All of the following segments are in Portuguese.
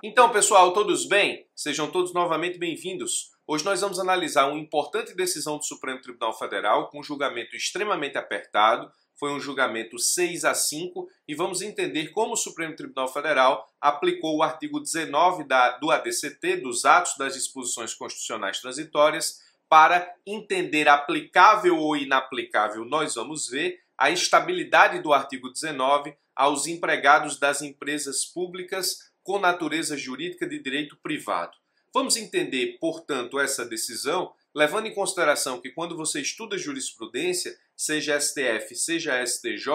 Então, pessoal, todos bem? Sejam todos novamente bem-vindos. Hoje nós vamos analisar uma importante decisão do Supremo Tribunal Federal com um julgamento extremamente apertado. Foi um julgamento 6-5 e vamos entender como o Supremo Tribunal Federal aplicou o artigo 19 do ADCT, dos Atos das Disposições Constitucionais Transitórias, para entender aplicável ou inaplicável, nós vamos ver, a estabilidade do artigo 19 aos empregados das empresas públicas com natureza jurídica de direito privado. Vamos entender, portanto, essa decisão, levando em consideração que quando você estuda jurisprudência, seja STF, seja STJ,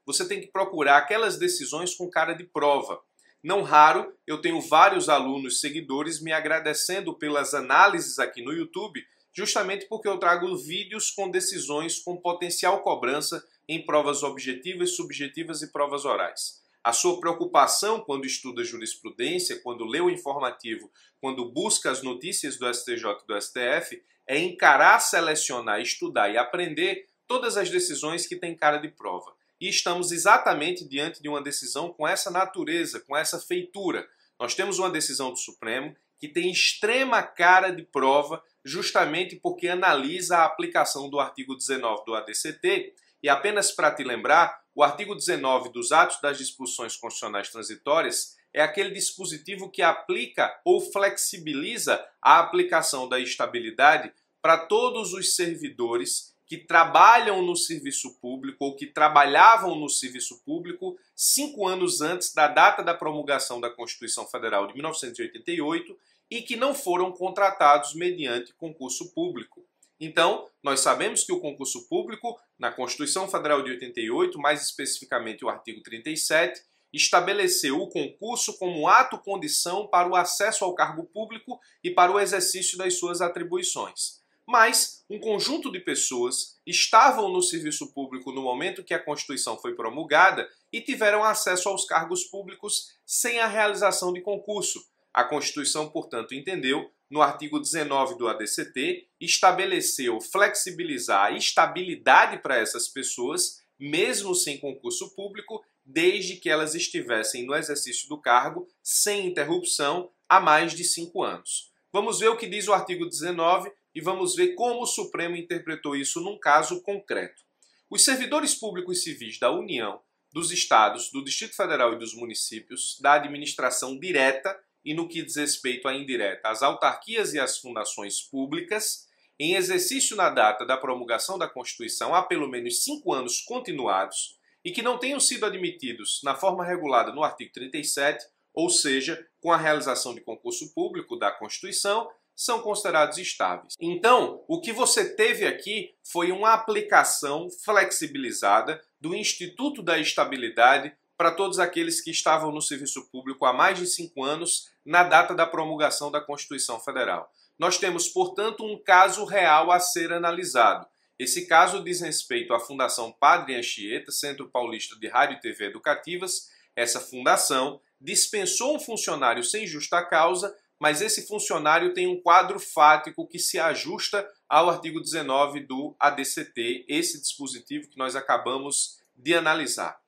você tem que procurar aquelas decisões com cara de prova. Não raro, eu tenho vários alunos seguidores me agradecendo pelas análises aqui no YouTube, justamente porque eu trago vídeos com decisões com potencial cobrança em provas objetivas, subjetivas e provas orais. A sua preocupação quando estuda jurisprudência, quando lê o informativo, quando busca as notícias do STJ e do STF, é encarar, selecionar, estudar e aprender todas as decisões que têm cara de prova. E estamos exatamente diante de uma decisão com essa natureza, com essa feitura. Nós temos uma decisão do Supremo que tem extrema cara de prova, justamente porque analisa a aplicação do artigo 19 do ADCT. E apenas para te lembrar, o artigo 19 dos Atos das Disposições Constitucionais Transitórias é aquele dispositivo que aplica ou flexibiliza a aplicação da estabilidade para todos os servidores que trabalham no serviço público ou que trabalhavam no serviço público 5 anos antes da data da promulgação da Constituição Federal de 1988 e que não foram contratados mediante concurso público. Então, nós sabemos que o concurso público, na Constituição Federal de 88, mais especificamente o artigo 37, estabeleceu o concurso como ato-condição para o acesso ao cargo público e para o exercício das suas atribuições. Mas um conjunto de pessoas estavam no serviço público no momento que a Constituição foi promulgada e tiveram acesso aos cargos públicos sem a realização de concurso. A Constituição, portanto, entendeu, no artigo 19 do ADCT, estabeleceu flexibilizar a estabilidade para essas pessoas, mesmo sem concurso público, desde que elas estivessem no exercício do cargo sem interrupção há mais de 5 anos. Vamos ver o que diz o artigo 19 e vamos ver como o Supremo interpretou isso num caso concreto. Os servidores públicos civis da União, dos Estados, do Distrito Federal e dos municípios, da administração direta e no que diz respeito à indireta, às autarquias e às fundações públicas, em exercício na data da promulgação da Constituição há pelo menos 5 anos continuados e que não tenham sido admitidos na forma regulada no artigo 37, ou seja, com a realização de concurso público da Constituição, são considerados estáveis. Então, o que você teve aqui foi uma aplicação flexibilizada do Instituto da Estabilidade para todos aqueles que estavam no serviço público há mais de 5 anos na data da promulgação da Constituição Federal. Nós temos, portanto, um caso real a ser analisado. Esse caso diz respeito à Fundação Padre Anchieta, Centro Paulista de Rádio e TV Educativas. Essa fundação dispensou um funcionário sem justa causa, mas esse funcionário tem um quadro fático que se ajusta ao artigo 19 do ADCT, esse dispositivo que nós acabamos de analisar.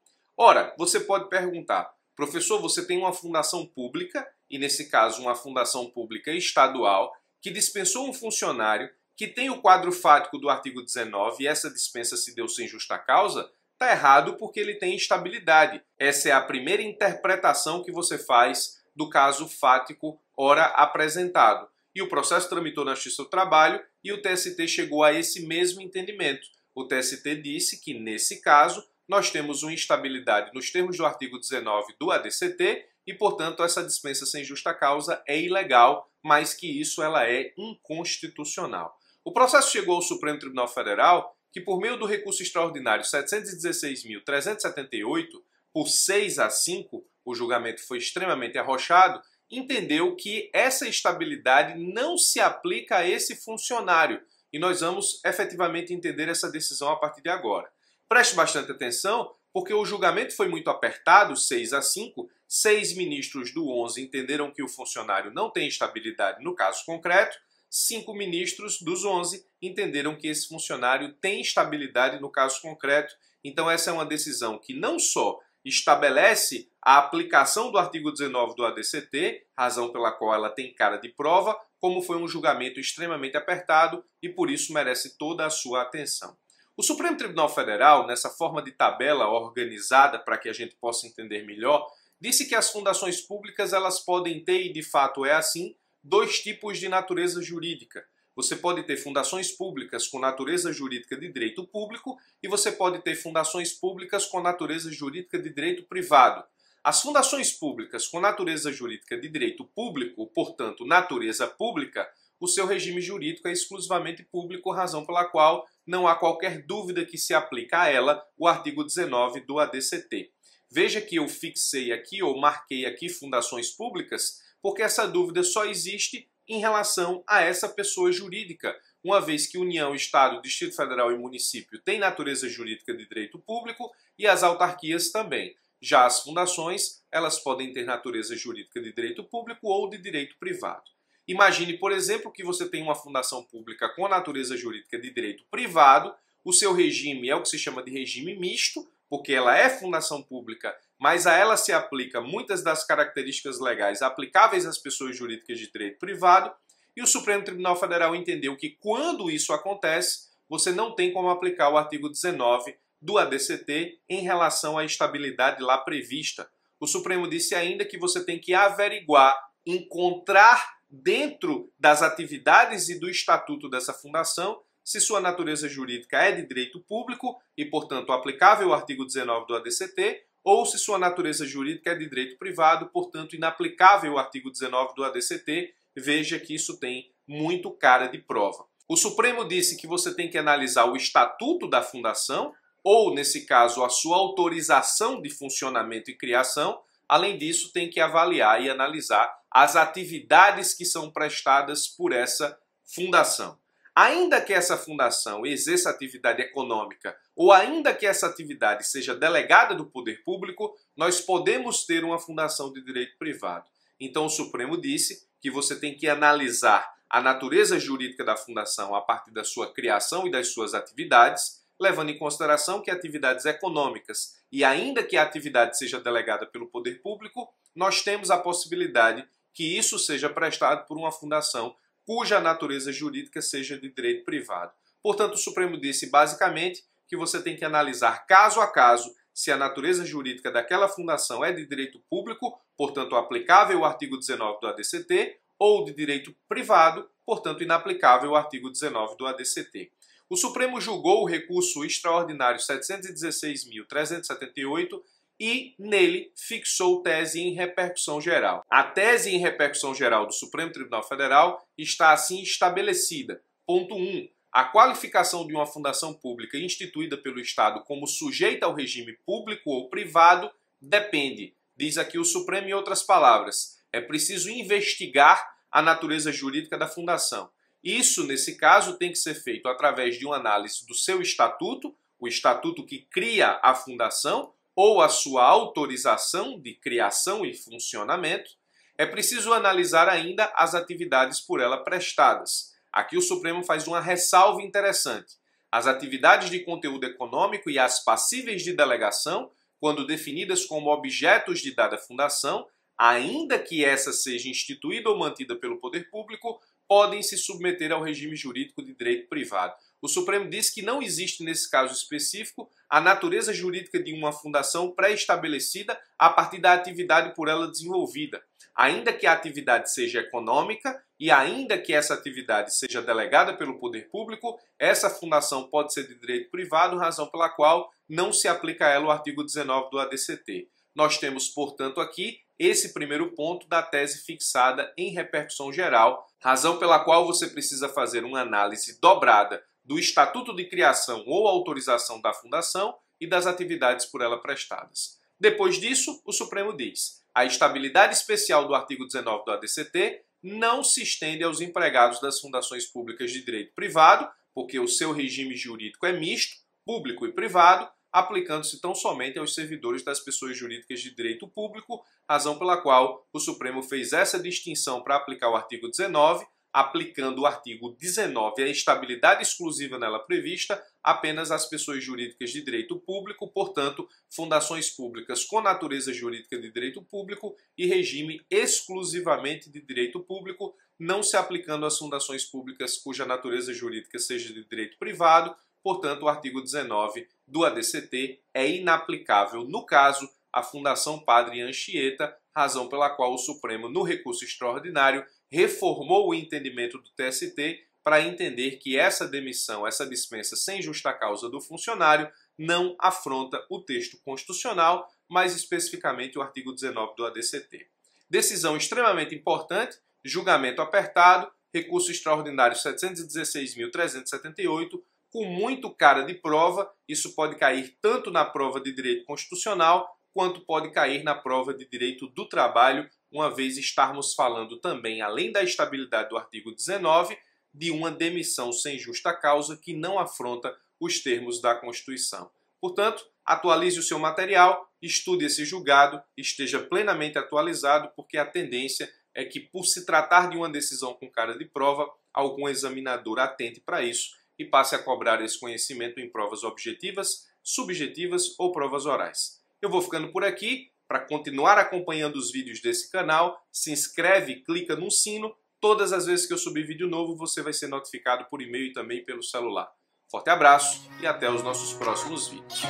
Ora, você pode perguntar, professor, você tem uma fundação pública, e nesse caso uma fundação pública estadual, que dispensou um funcionário que tem o quadro fático do artigo 19 e essa dispensa se deu sem justa causa? Está errado porque ele tem estabilidade. Essa é a primeira interpretação que você faz do caso fático ora apresentado. E o processo tramitou na Justiça do Trabalho e o TST chegou a esse mesmo entendimento. O TST disse que, nesse caso, nós temos uma instabilidade nos termos do artigo 19 do ADCT e, portanto, essa dispensa sem justa causa é ilegal, mas que isso ela é inconstitucional. O processo chegou ao Supremo Tribunal Federal, que por meio do recurso extraordinário 716.378, por 6-5, o julgamento foi extremamente arrochado, entendeu que essa estabilidade não se aplica a esse funcionário. E nós vamos efetivamente entender essa decisão a partir de agora. Preste bastante atenção, porque o julgamento foi muito apertado, 6-5. 6 ministros do 11 entenderam que o funcionário não tem estabilidade no caso concreto. 5 ministros dos 11 entenderam que esse funcionário tem estabilidade no caso concreto. Então essa é uma decisão que não só estabelece a aplicação do artigo 19 do ADCT, razão pela qual ela tem cara de prova, como foi um julgamento extremamente apertado e por isso merece toda a sua atenção. O Supremo Tribunal Federal, nessa forma de tabela organizada para que a gente possa entender melhor, disse que as fundações públicas elas podem ter, e de fato é assim, dois tipos de natureza jurídica. Você pode ter fundações públicas com natureza jurídica de direito público e você pode ter fundações públicas com natureza jurídica de direito privado. As fundações públicas com natureza jurídica de direito público, portanto, natureza pública, o seu regime jurídico é exclusivamente público, razão pela qual não há qualquer dúvida que se aplica a ela o artigo 19 do ADCT. Veja que eu fixei aqui ou marquei aqui fundações públicas, porque essa dúvida só existe em relação a essa pessoa jurídica, uma vez que União, Estado, Distrito Federal e Município têm natureza jurídica de direito público e as autarquias também. Já as fundações, elas podem ter natureza jurídica de direito público ou de direito privado. Imagine, por exemplo, que você tem uma fundação pública com natureza jurídica de direito privado, o seu regime é o que se chama de regime misto, porque ela é fundação pública, mas a ela se aplica muitas das características legais aplicáveis às pessoas jurídicas de direito privado, e o Supremo Tribunal Federal entendeu que quando isso acontece, você não tem como aplicar o artigo 19 do ADCT em relação à estabilidade lá prevista. O Supremo disse ainda que você tem que averiguar, encontrar dentro das atividades e do estatuto dessa fundação se sua natureza jurídica é de direito público e, portanto, aplicável ao artigo 19 do ADCT, ou se sua natureza jurídica é de direito privado, portanto, inaplicável ao artigo 19 do ADCT. Veja que isso tem muito cara de prova. O Supremo disse que você tem que analisar o estatuto da fundação, ou, nesse caso, a sua autorização de funcionamento e criação. Além disso, tem que avaliar e analisar as atividades que são prestadas por essa fundação. Ainda que essa fundação exerça atividade econômica ou ainda que essa atividade seja delegada do poder público, nós podemos ter uma fundação de direito privado. Então o Supremo disse que você tem que analisar a natureza jurídica da fundação a partir da sua criação e das suas atividades, levando em consideração que atividades econômicas e ainda que a atividade seja delegada pelo poder público, nós temos a possibilidade que isso seja prestado por uma fundação cuja natureza jurídica seja de direito privado. Portanto, o Supremo disse basicamente que você tem que analisar caso a caso se a natureza jurídica daquela fundação é de direito público, portanto aplicável ao artigo 19 do ADCT, ou de direito privado, portanto inaplicável ao artigo 19 do ADCT. O Supremo julgou o recurso extraordinário 716.378 e, nele, fixou tese em repercussão geral. A tese em repercussão geral do Supremo Tribunal Federal está assim estabelecida. Ponto 1. A qualificação de uma fundação pública instituída pelo Estado como sujeita ao regime público ou privado depende, diz aqui o Supremo em outras palavras, é preciso investigar a natureza jurídica da fundação. Isso, nesse caso, tem que ser feito através de uma análise do seu estatuto, o estatuto que cria a fundação, ou a sua autorização de criação e funcionamento. É preciso analisar ainda as atividades por ela prestadas. Aqui o Supremo faz uma ressalva interessante. As atividades de conteúdo econômico e as passíveis de delegação, quando definidas como objetos de dada fundação, ainda que essa seja instituída ou mantida pelo poder público, podem se submeter ao regime jurídico de direito privado. O Supremo diz que não existe, nesse caso específico, a natureza jurídica de uma fundação pré-estabelecida a partir da atividade por ela desenvolvida. Ainda que a atividade seja econômica e ainda que essa atividade seja delegada pelo poder público, essa fundação pode ser de direito privado, razão pela qual não se aplica a ela o artigo 19 do ADCT. Nós temos, portanto, aqui esse primeiro ponto da tese fixada em repercussão geral, razão pela qual você precisa fazer uma análise dobrada do estatuto de criação ou autorização da fundação e das atividades por ela prestadas. Depois disso, o Supremo diz: a estabilidade especial do artigo 19 do ADCT não se estende aos empregados das fundações públicas de direito privado, porque o seu regime jurídico é misto, público e privado, aplicando-se tão somente aos servidores das pessoas jurídicas de direito público, razão pela qual o Supremo fez essa distinção para aplicar o artigo 19, aplicando o artigo 19 e a estabilidade exclusiva nela prevista apenas às pessoas jurídicas de direito público, portanto, fundações públicas com natureza jurídica de direito público e regime exclusivamente de direito público, não se aplicando às fundações públicas cuja natureza jurídica seja de direito privado. Portanto, o artigo 19 do ADCT é inaplicável no caso a Fundação Padre Anchieta, razão pela qual o Supremo, no recurso extraordinário, reformou o entendimento do TST para entender que essa demissão, essa dispensa sem justa causa do funcionário não afronta o texto constitucional, mais especificamente o artigo 19 do ADCT. Decisão extremamente importante, julgamento apertado, recurso extraordinário 716.378, com muito cara de prova. Isso pode cair tanto na prova de direito constitucional quanto pode cair na prova de direito do trabalho, uma vez estarmos falando também, além da estabilidade do artigo 19, de uma demissão sem justa causa que não afronta os termos da Constituição. Portanto, atualize o seu material, estude esse julgado, esteja plenamente atualizado, porque a tendência é que, por se tratar de uma decisão com cara de prova, algum examinador atente para isso e passe a cobrar esse conhecimento em provas objetivas, subjetivas ou provas orais. Eu vou ficando por aqui. Para continuar acompanhando os vídeos desse canal, se inscreve, clica no sino. Todas as vezes que eu subir vídeo novo, você vai ser notificado por e-mail e também pelo celular. Forte abraço e até os nossos próximos vídeos.